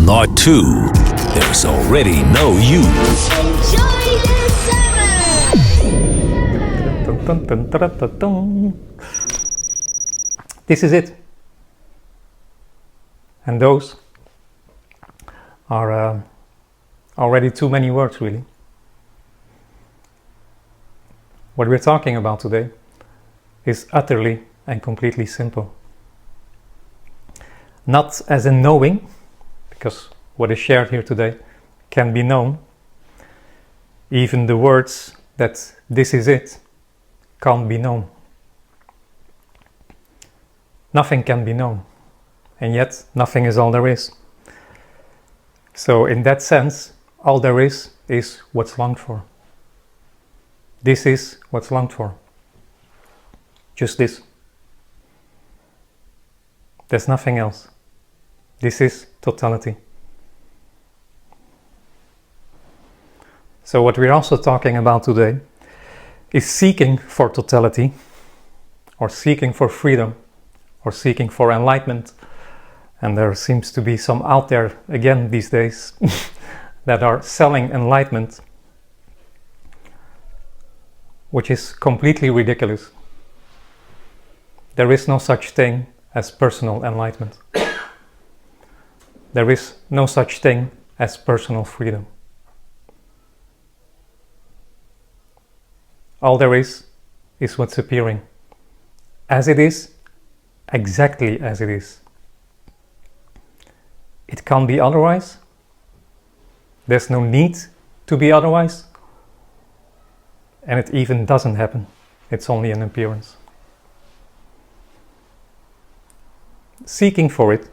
NotTwo. There's already no you. Enjoy the Dun-dun-dun-dun-dun-dun. This is it. And those are already too many words, really. What we're talking about today is utterly and completely simple. Not as in knowing, because what is shared here today can be known. Even the words that this is it can't be known. Nothing can be known, and yet nothing is all there is. So in that sense, all there is what's longed for. This is what's longed for. Just this. There's nothing else. This is totality. So what we're also talking about today is seeking for totality, or seeking for freedom, or seeking for enlightenment. And there seems to be some out there again these days that are selling enlightenment, which is completely ridiculous. There is no such thing as personal enlightenment. There is no such thing as personal freedom. All there is what's appearing. As it is, exactly as it is. It can't be otherwise. There's no need to be otherwise. And it even doesn't happen. It's only an appearance. Seeking for it,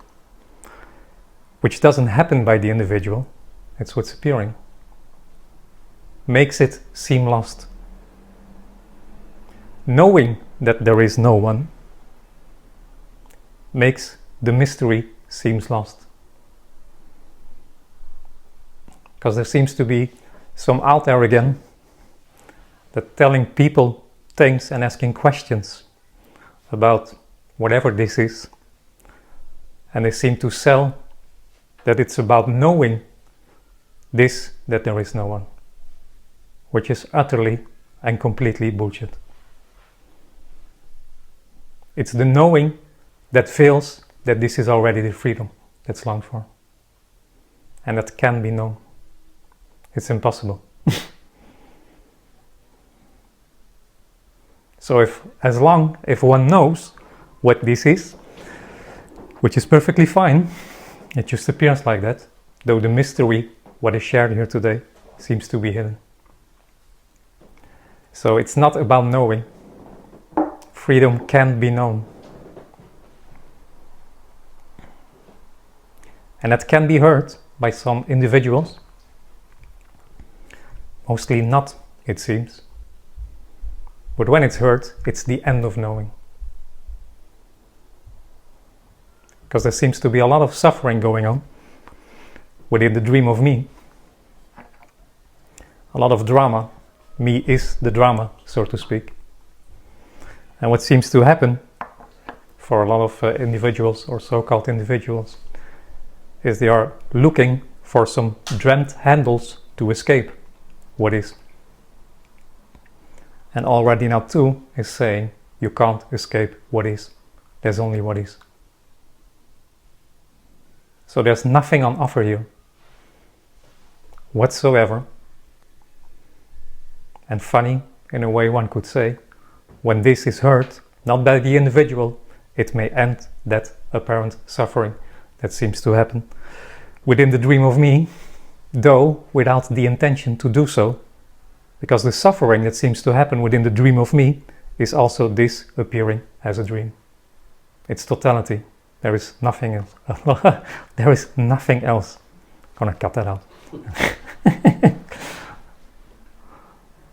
which doesn't happen by the individual, it's what's appearing, makes it seem lost. Knowing that there is no one makes the mystery seems lost. Because there seems to be some out there again that telling people things and asking questions about whatever this is, and they seem to sell that it's about knowing this, that there is no one, which is utterly and completely bullshit. It's the knowing that feels that this is already the freedom that's longed for, and that can be known. It's impossible. So if one knows what this is, which is perfectly fine, it just appears like that, though the mystery, what is shared here today, seems to be hidden. So it's not about knowing. Freedom can be known. And that can be heard by some individuals. Mostly not, it seems. But when it's heard, it's the end of knowing. Because there seems to be a lot of suffering going on within the dream of me. A lot of drama. Me is the drama, so to speak. And what seems to happen for a lot of individuals, or so-called individuals, is they are looking for some dreamt handles to escape what is. And alreadynottwo is saying you can't escape what is. There's only what is. So there's nothing on offer here whatsoever. And funny, in a way one could say, when this is heard, not by the individual, it may end that apparent suffering that seems to happen within the dream of me, though without the intention to do so, because the suffering that seems to happen within the dream of me is also this appearing as a dream. It's totality. There is nothing else. There is nothing else. I'm gonna cut that out.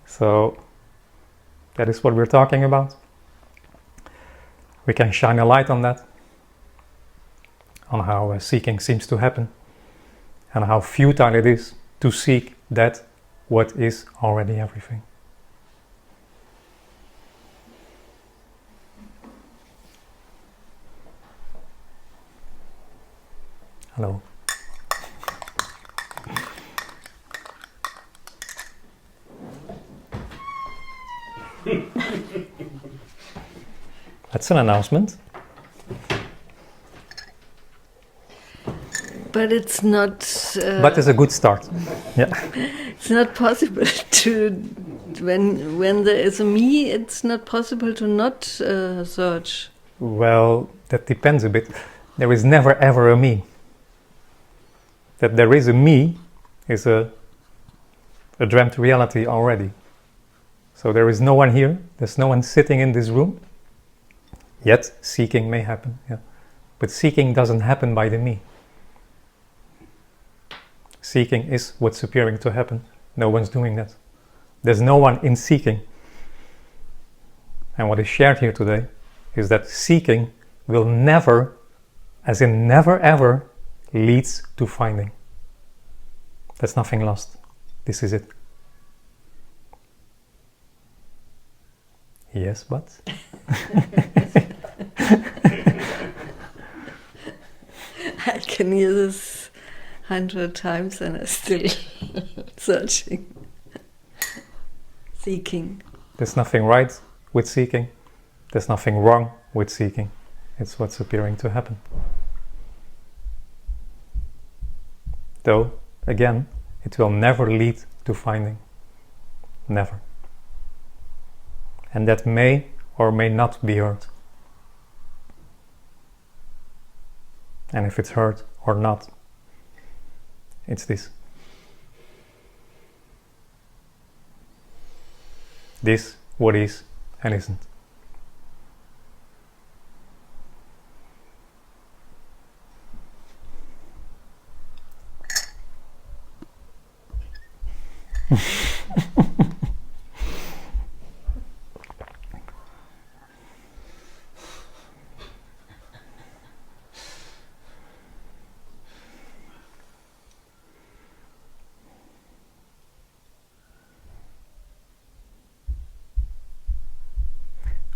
So that is what we're talking about. We can shine a light on that, on how seeking seems to happen, and how futile it is to seek that what is already everything. Hello. That's an announcement. But it's not. But it's a good start. Yeah. It's not possible to. When there is a me, it's not possible to not search. Well, that depends a bit. There is never ever a me. That there is a me is a dreamt reality already. So there is no one here. There's no one sitting in this room. Yet seeking may happen. Yeah. But seeking doesn't happen by the me. Seeking is what's appearing to happen. No one's doing that. There's no one in seeking. And what is shared here today is that seeking will never, as in never ever, leads to finding. There's nothing lost. This is it. Yes, but? I can hear this 100 times and I'm still searching, seeking. There's nothing right with seeking. There's nothing wrong with seeking. It's what's appearing to happen. Though, again, it will never lead to finding. Never. And that may or may not be heard. And if it's heard or not, it's this. This, what is and isn't.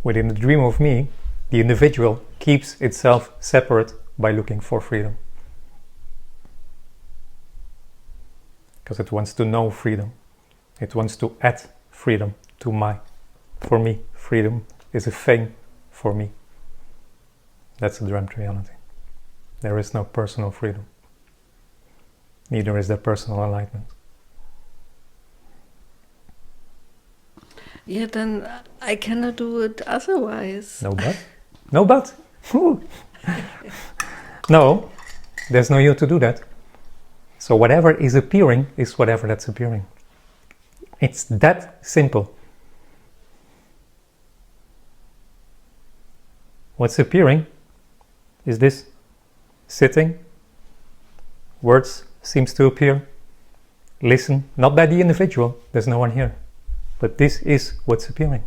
Within the dream of me, the individual keeps itself separate by looking for freedom. Because it wants to know freedom. It wants to add freedom to for me, freedom is a thing for me. That's a dreamt reality. There is no personal freedom. Neither is there personal enlightenment. Yeah, then I cannot do it otherwise. No but? No but? No, there's no you to do that. So whatever is appearing is whatever that's appearing. It's that simple. What's appearing is this. Sitting, words seems to appear. Listen, not by the individual, there's no one here. But this is what's appearing.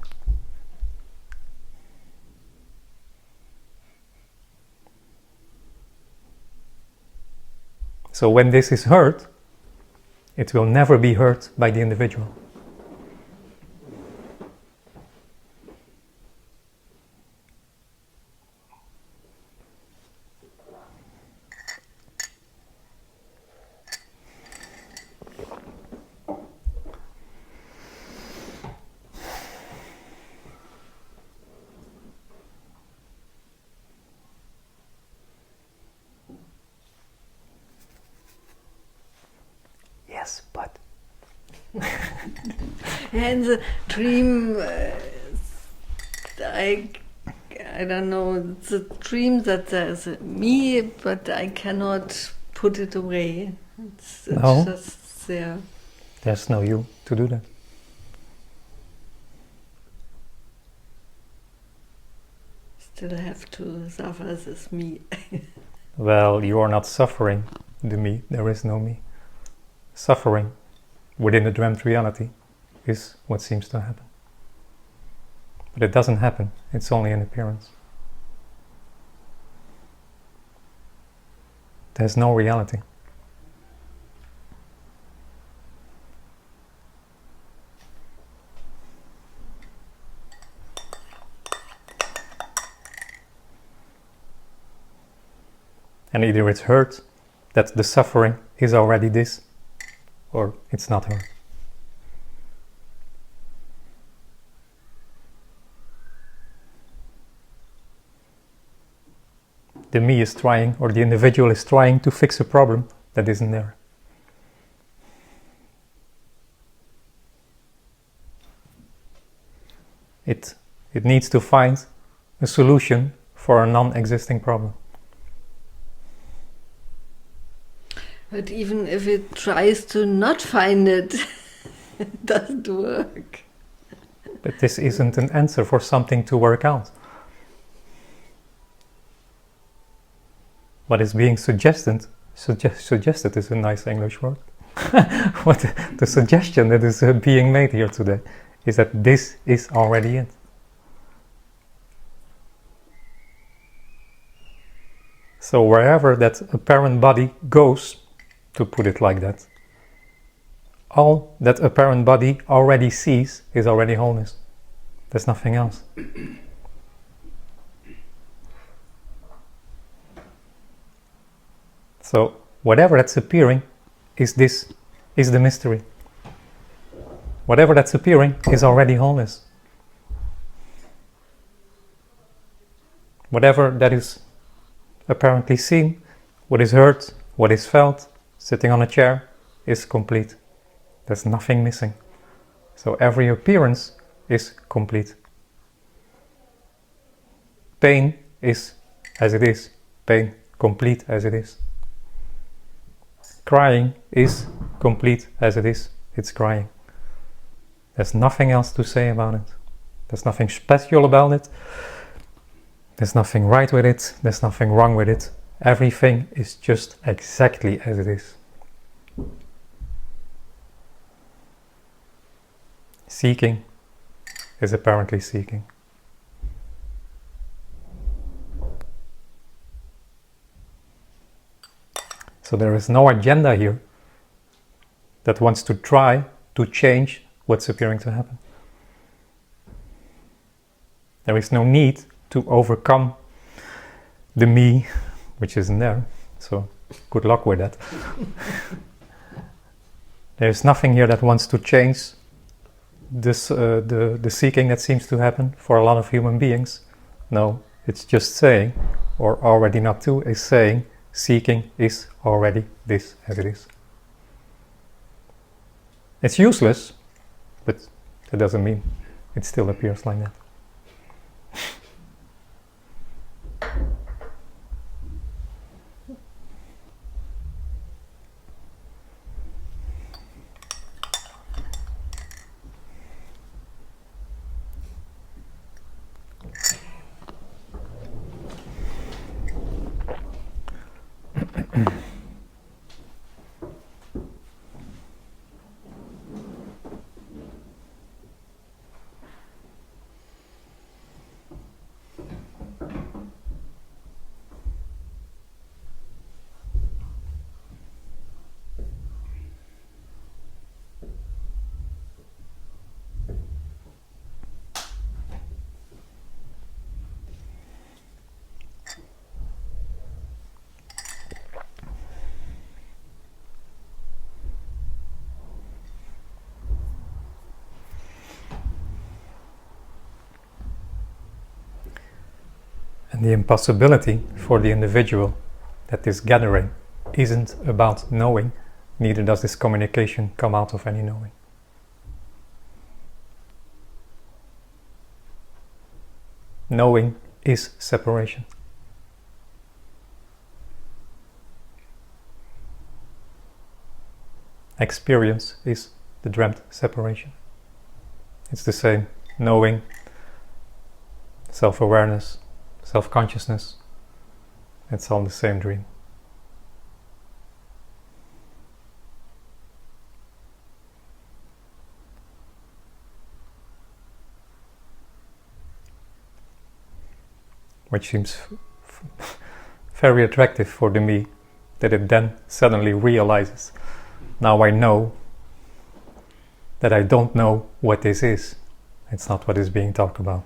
So when this is heard, it will never be heard by the individual. Yes, but And the dream, I don't know, it's a dream that there's a me, but I cannot put it away. It's No. just there. there's no you to do that. Still have to suffer this me. Well, you are not suffering the me, there is no me. Suffering within the dreamt reality is what seems to happen. But it doesn't happen, it's only an appearance. There's no reality. And either it's heard that the suffering is already this, or it's not heard. the me is trying, or the individual is trying to fix a problem that isn't there. It needs to find a solution for a non-existing problem. But even if it tries to not find it, it doesn't work. But this isn't an answer for something to work out. What is being suggested is a nice English word. What the suggestion that is being made here today is that this is already it. So wherever that apparent body goes, to put it like that, all that apparent body already sees is already wholeness. There's nothing else. So whatever that's appearing is the mystery. Whatever that's appearing is already wholeness. Whatever that is apparently seen, what is heard, what is felt, sitting on a chair, is complete. There's nothing missing. So every appearance is complete. Pain is as it is. Pain, complete as it is. Crying is complete as it is. It's crying. There's nothing else to say about it. There's nothing special about it. There's nothing right with it. There's nothing wrong with it. Everything is just exactly as it is. Seeking is apparently seeking. So there is no agenda here that wants to try to change what's appearing to happen. There is no need to overcome the me, which isn't there. So good luck with that. There is nothing here that wants to change this, the seeking that seems to happen for a lot of human beings. No, it's just saying, or already NotTwo is saying, seeking is already this as it is. It's useless, but that doesn't mean it still appears like that. And the impossibility for the individual that this gathering isn't about knowing, neither does this communication come out of any knowing. Knowing is separation. Experience is the dreamt separation. It's the same. Knowing, self-awareness, self-consciousness, it's all the same dream. Which seems very attractive for the me, that it then suddenly realizes, now I know that I don't know what this is. It's not what is being talked about.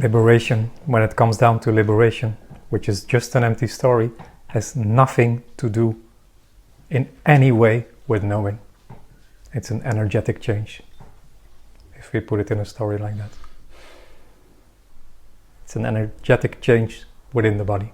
liberation, when it comes down to liberation, which is just an empty story, has nothing to do in any way with knowing. It's an energetic change, if we put it in a story like that. It's an energetic change within the body.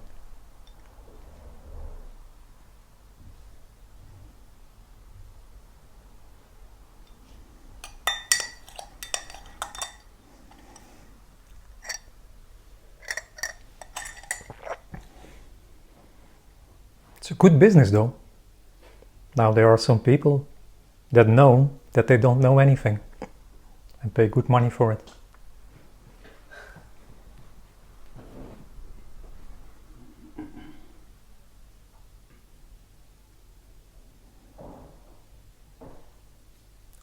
It's a good business though. Now there are some people that know that they don't know anything and pay good money for it.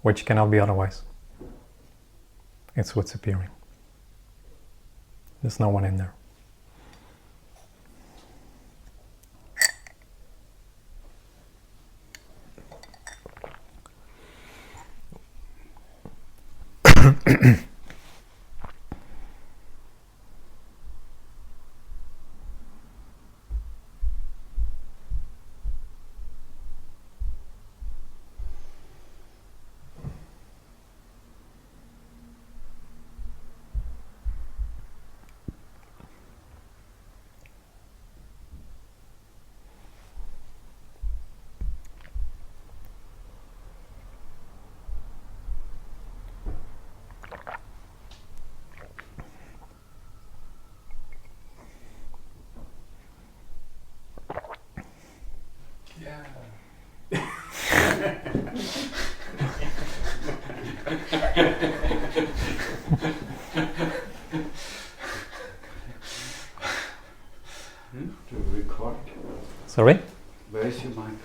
Which cannot be otherwise. It's what's appearing. There's no one in there. To record. Sorry? Where's your mic?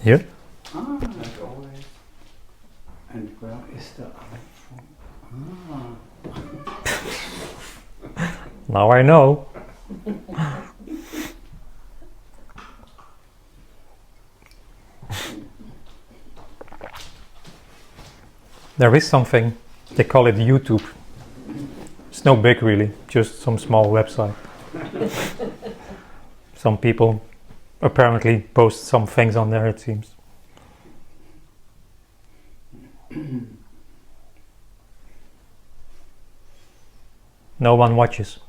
Here? Ah, like always. And where is the other phone? Ah. Now I know. There is something, they call it YouTube. It's no big really, just some small website. Some people apparently post some things on there, it seems. No one watches.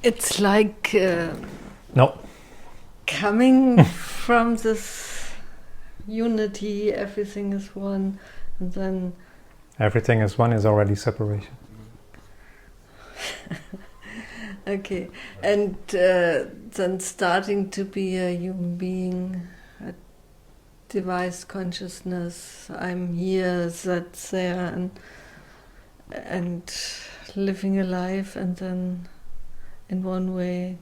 It's like No. coming from this unity, everything is one, and then Everything as one is already separation. okay, and then starting to be a human being, a device consciousness. I'm here, that's there, and living a life, and then in one way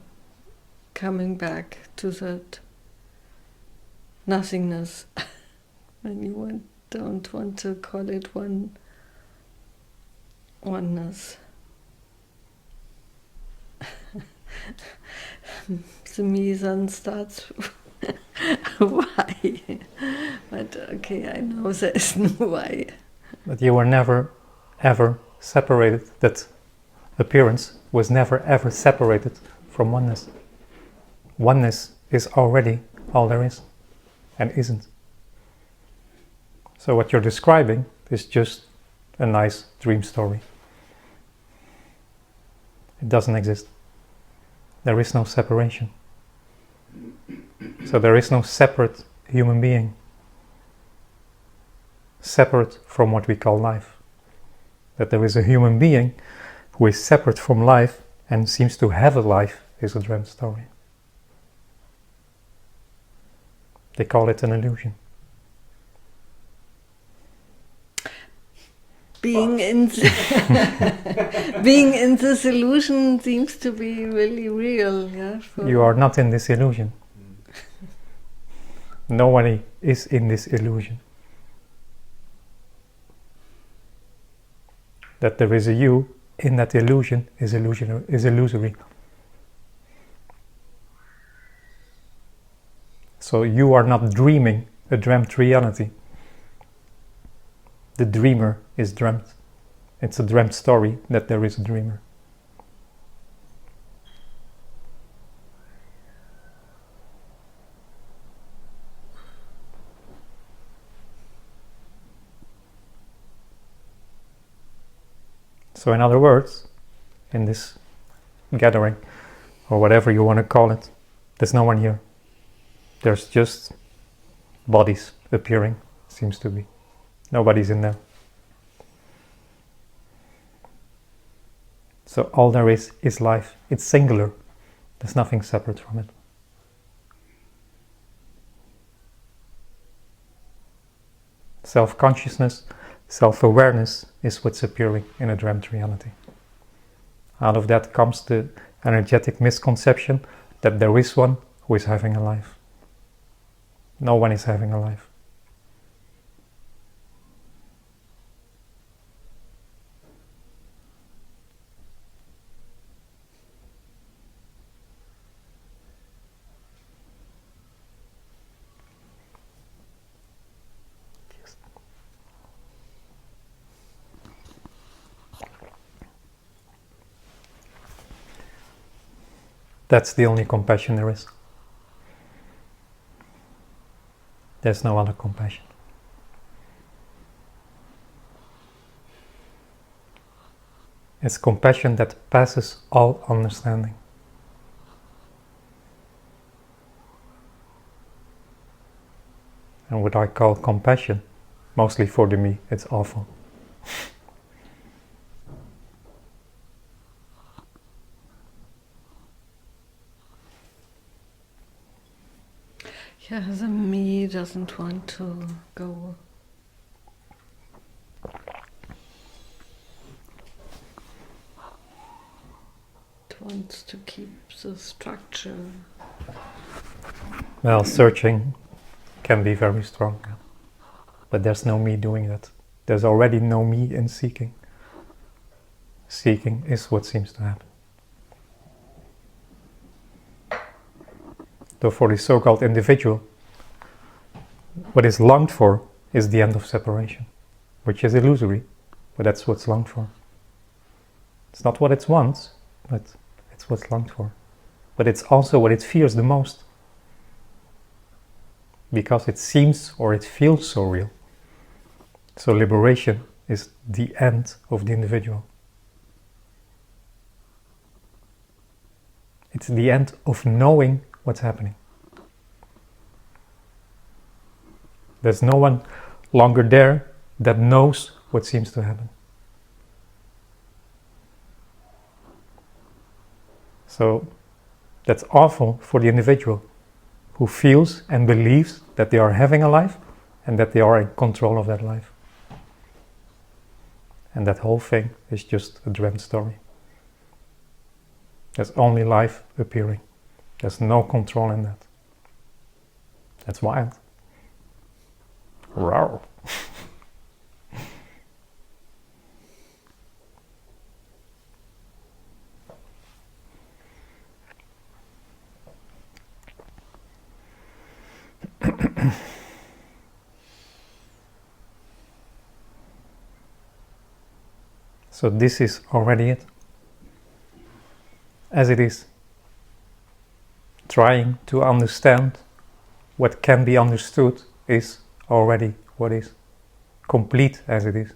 coming back to that nothingness. When you don't want to call it oneness. The me then starts why? But okay, I know there is no why. But you were never ever separated. That appearance was never ever separated from oneness. Oneness is already all there is and isn't. So what you're describing is just a nice dream story. It doesn't exist. there is no separation. So there is no separate human being, separate from what we call life. That there is a human being who is separate from life and seems to have a life is a dream story. They call it an illusion. Being in being in this illusion seems to be really real. Yeah. You are not in this illusion. Nobody is in this illusion. That there is a you in that illusion is illusory. So you are not dreaming a dreamt reality. The dreamer is dreamt. It's a dreamt story that there is a dreamer. So in other words, in this gathering, or whatever you want to call it, there's no one here. There's just bodies appearing, seems to be. Nobody's in there. So all there is life. It's singular. There's nothing separate from it. Self-consciousness, self-awareness is what's appearing in a dreamt reality. Out of that comes the energetic misconception that there is one who is having a life. No one is having a life. That's the only compassion there is. There's no other compassion. It's compassion that passes all understanding. And what I call compassion, mostly for me, it's awful. Yeah, the me doesn't want to go. It wants to keep the structure. Well, searching can be very strong, but there's no me doing that. There's already no me in seeking. Seeking is what seems to happen. So for the so-called individual, what is longed for is the end of separation, which is illusory, but that's what's longed for. It's not what it wants, but it's what's longed for. But it's also what it fears the most, because it seems or it feels so real. So liberation is the end of the individual. It's the end of knowing what's happening. There's no one longer there that knows what seems to happen. So that's awful for the individual who feels and believes that they are having a life and that they are in control of that life. And that whole thing is just a dream story. There's only life appearing. There's no control in that. That's wild. Rawr. So this is already it. As it is. Trying to understand what can be understood is already what is. Complete as it is.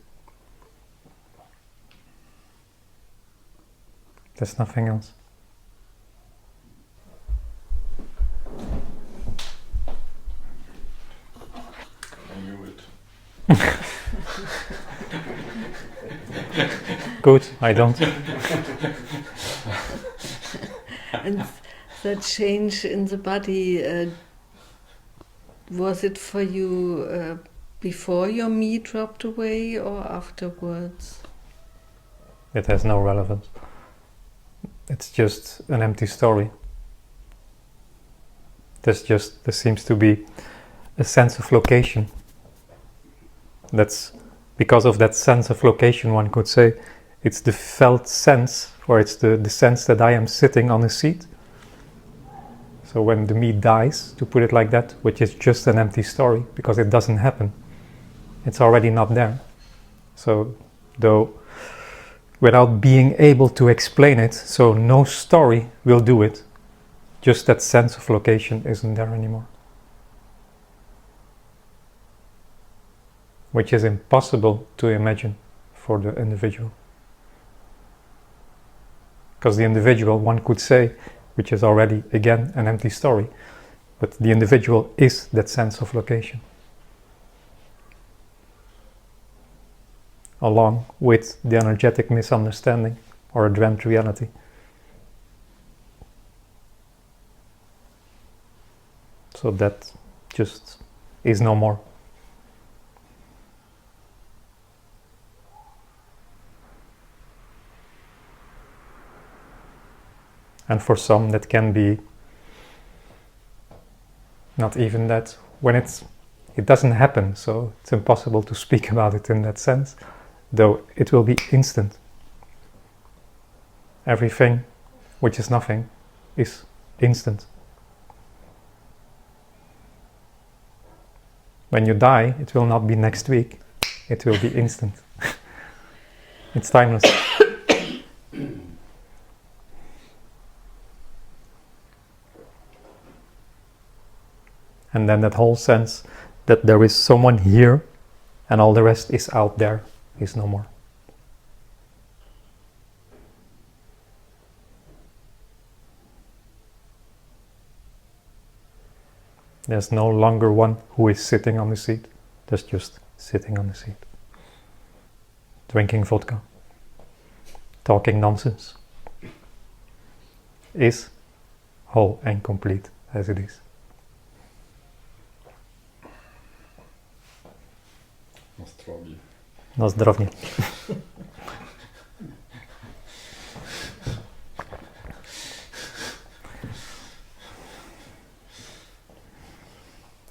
There's nothing else. Good, I don't. And the change in the body, was it for you before your me dropped away or afterwards? It has no relevance. It's just an empty story. There seems to be a sense of location. That's because of that sense of location, one could say, it's the felt sense, or it's the sense that I am sitting on a seat. So when the me dies, to put it like that, which is just an empty story, because it doesn't happen, it's already not there. So, though, without being able to explain it, so no story will do it, just that sense of location isn't there anymore. Which is impossible to imagine for the individual. Because the individual, one could say, which is already, again, an empty story, but the individual is that sense of location. Along with the energetic misunderstanding or a dreamt reality. So that just is no more. And for some that can be not even that, when it doesn't happen, so it's impossible to speak about it in that sense, though it will be instant. Everything which is nothing is instant. When you die, it will not be next week, it will be instant. It's timeless. And then that whole sense that there is someone here and all the rest is out there is no more. There's no longer one who is sitting on the seat. There's just sitting on the seat. Drinking vodka. Talking nonsense. Is whole and complete as it is. Na zdrowie.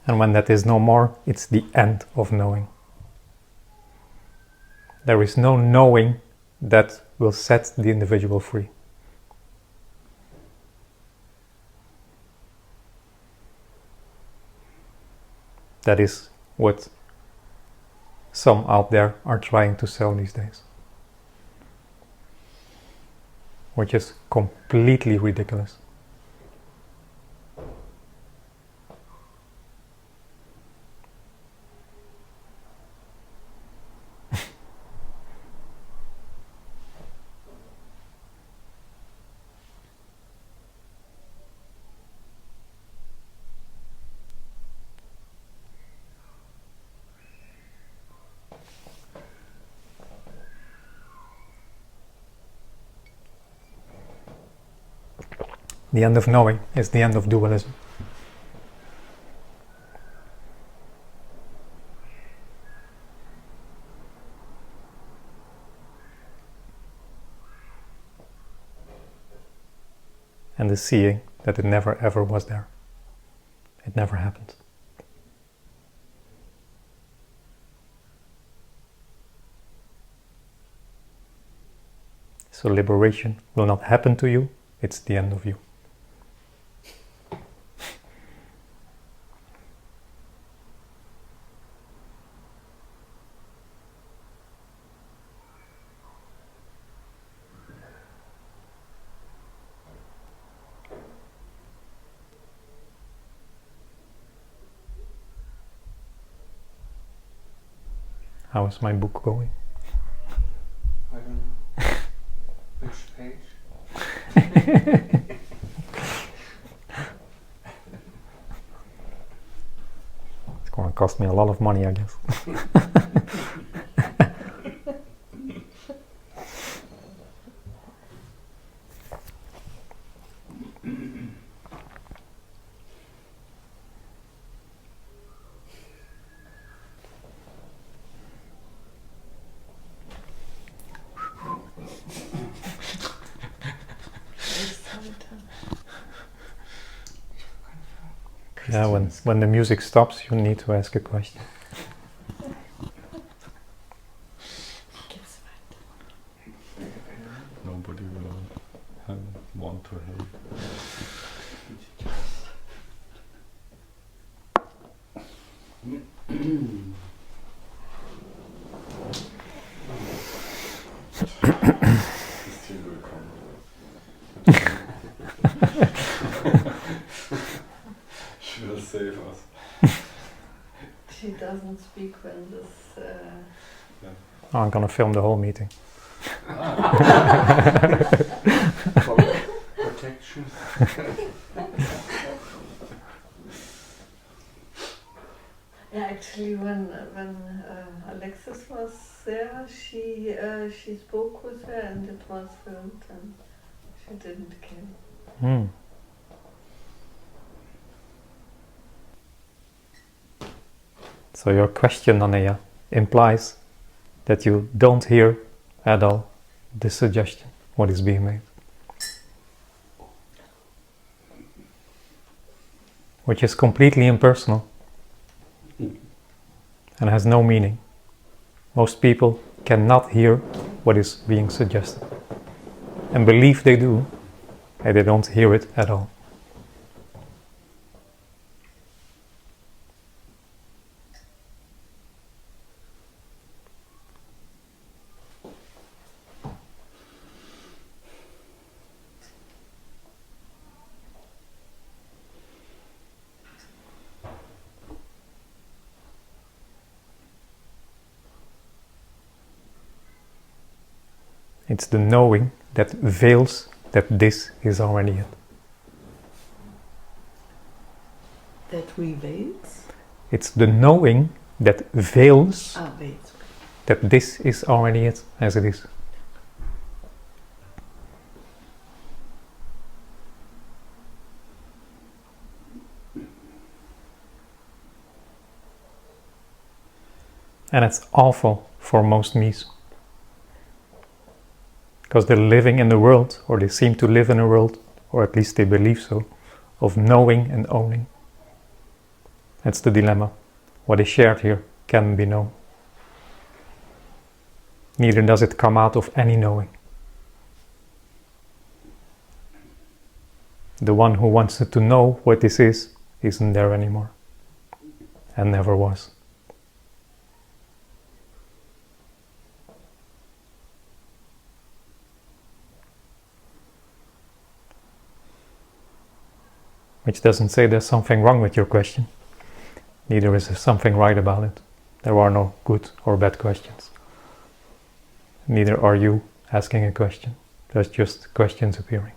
And when that is no more, it's the end of knowing. There is no knowing that will set the individual free. That is what some out there are trying to sell these days. Which is completely ridiculous. The end of knowing is the end of dualism. And the seeing that it never ever was there. It never happened. So liberation will not happen to you, it's the end of you. How is my book going? I don't know. Which page? It's going to cost me a lot of money, I guess. Yeah, when the music stops, you need to ask a question. Nobody will want to hate. Still will come. She will save us. She doesn't speak when this. Oh, I'm gonna film the whole meeting. For protection. Yeah, actually, when Alexis was there, she spoke with her, and it was filmed, and she didn't care. So your question, Anaya, implies that you don't hear at all this suggestion, what is being made. Which is completely impersonal and has no meaning. Most people cannot hear what is being suggested and believe they do, and they don't hear it at all. It's the knowing that veils that this is already it. That reveals? It's the knowing that veils Veils. that this is already it as it is. And it's awful for most me's. Because they're living in the world, or they seem to live in a world, or at least they believe so, of knowing and owning. That's the dilemma. What is shared here can be known. Neither does it come out of any knowing. The one who wants to know what this is isn't there anymore, and never was. Which doesn't say there's something wrong with your question. Neither is there something right about it. There are no good or bad questions. Neither are you asking a question. There's just questions appearing.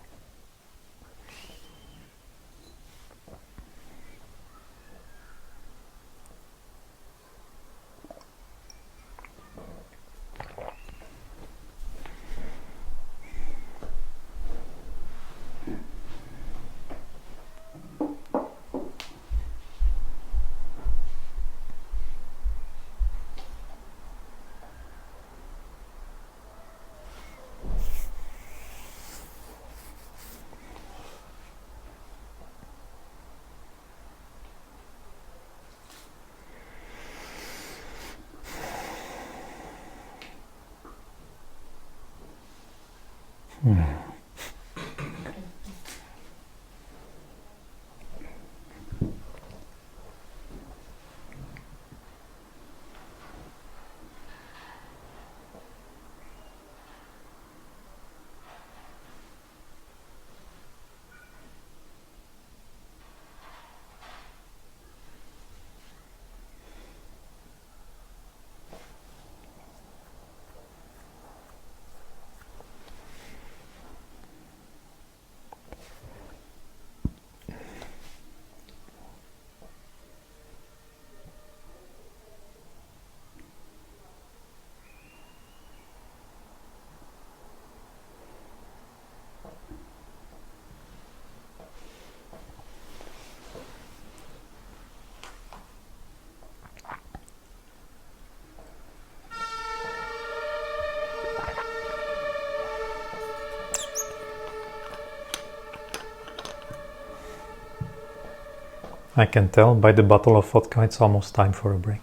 I can tell by the bottle of vodka it's almost time for a break.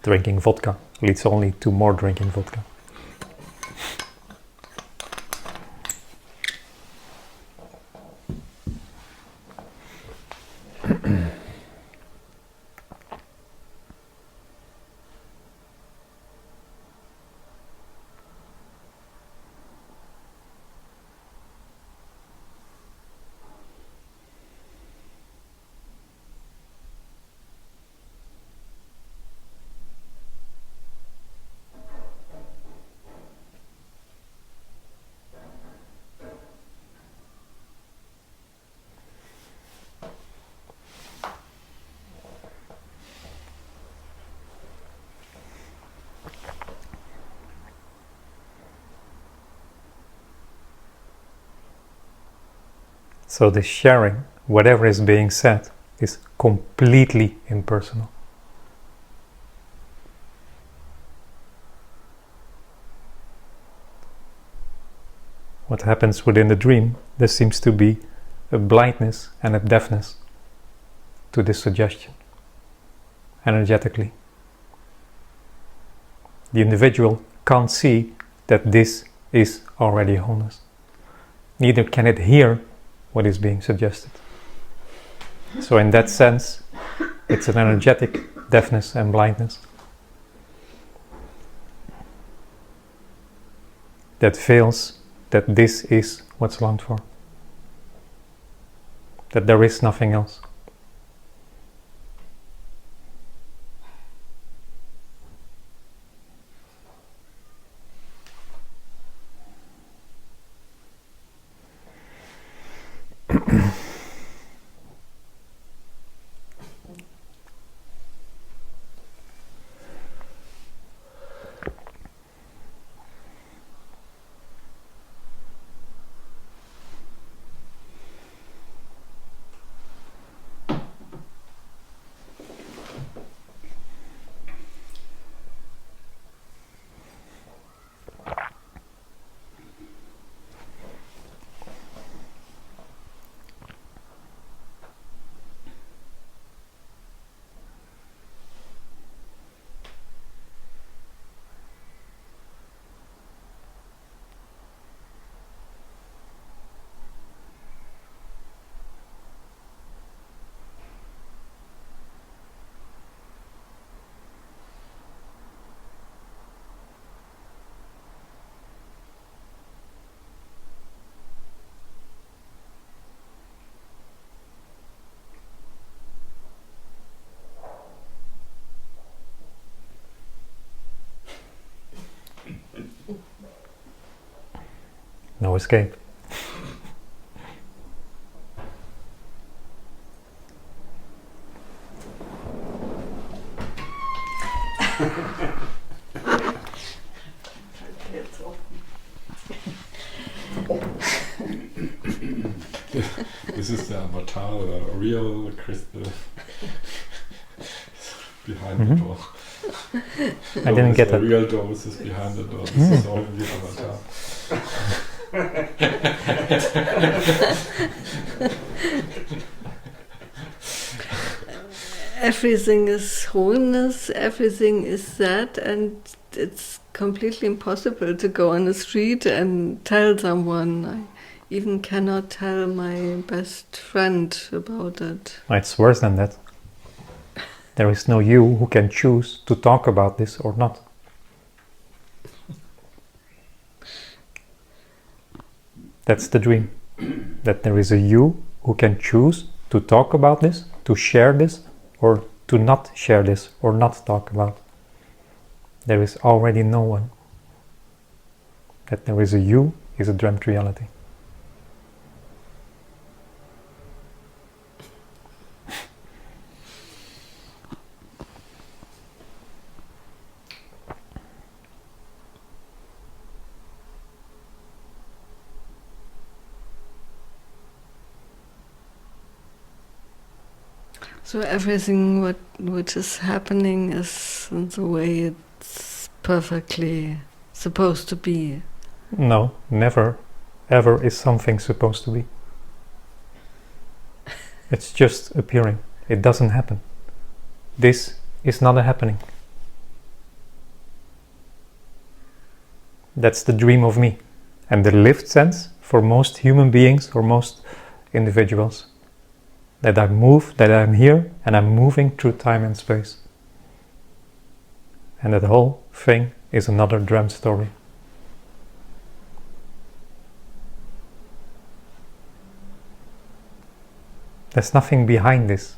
Drinking vodka leads only to more drinking vodka. So this sharing, whatever is being said, is completely impersonal. What happens within the dream, there seems to be a blindness and a deafness to this suggestion, energetically. The individual can't see that this is already wholeness. Neither can it hear what is being suggested. So in that sense, it's an energetic deafness and blindness that feels that this is what's longed for, that there is nothing else. No escape. This is the avatar, the real crystal behind the door. I didn't get the that. real dose is behind the door. This is only the avatar. Everything is wholeness, everything is that, and it's completely impossible to go on the street and tell someone. I even cannot tell my best friend about it. It's worse than that. There is no you who can choose to talk about this or not. That's the dream. That there is a you who can choose to talk about this, to share this, or to not share this, or not talk about. There is already no one. That there is a you is a dreamt reality. So everything which is happening is in the way it's perfectly supposed to be. No, never ever is something supposed to be. It's just appearing. It doesn't happen. This is not a happening. That's the dream of me. And the lived sense for most human beings or most individuals. That I move, that I'm here, and I'm moving through time and space. And that whole thing is another dreamt story. There's nothing behind this.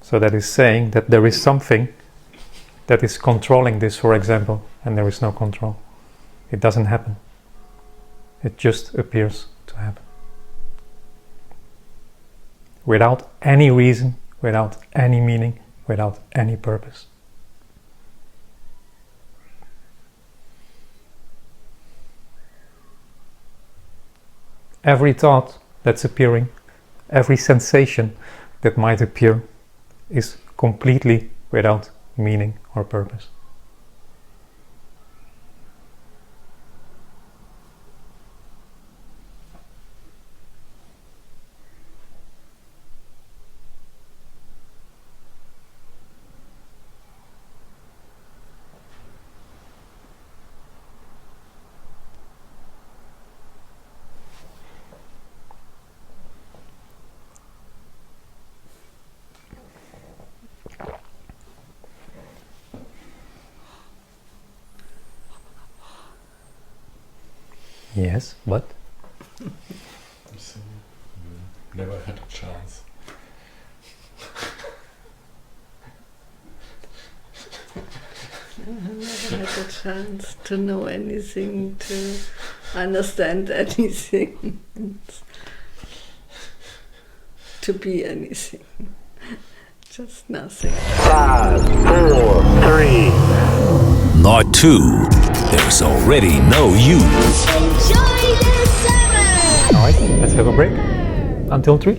So that is saying that there is something that is controlling this, for example, and there is no control. It doesn't happen. It just appears to happen. Without any reason, without any meaning, without any purpose. Every thought that's appearing, every sensation that might appear is completely without meaning or purpose. Yes, but? Never had a chance. I never had a chance to know anything, to understand anything, to be anything. Just nothing. 5, 4, 3. NotTwo. There's already no you. Alright, let's have a break. Until 3.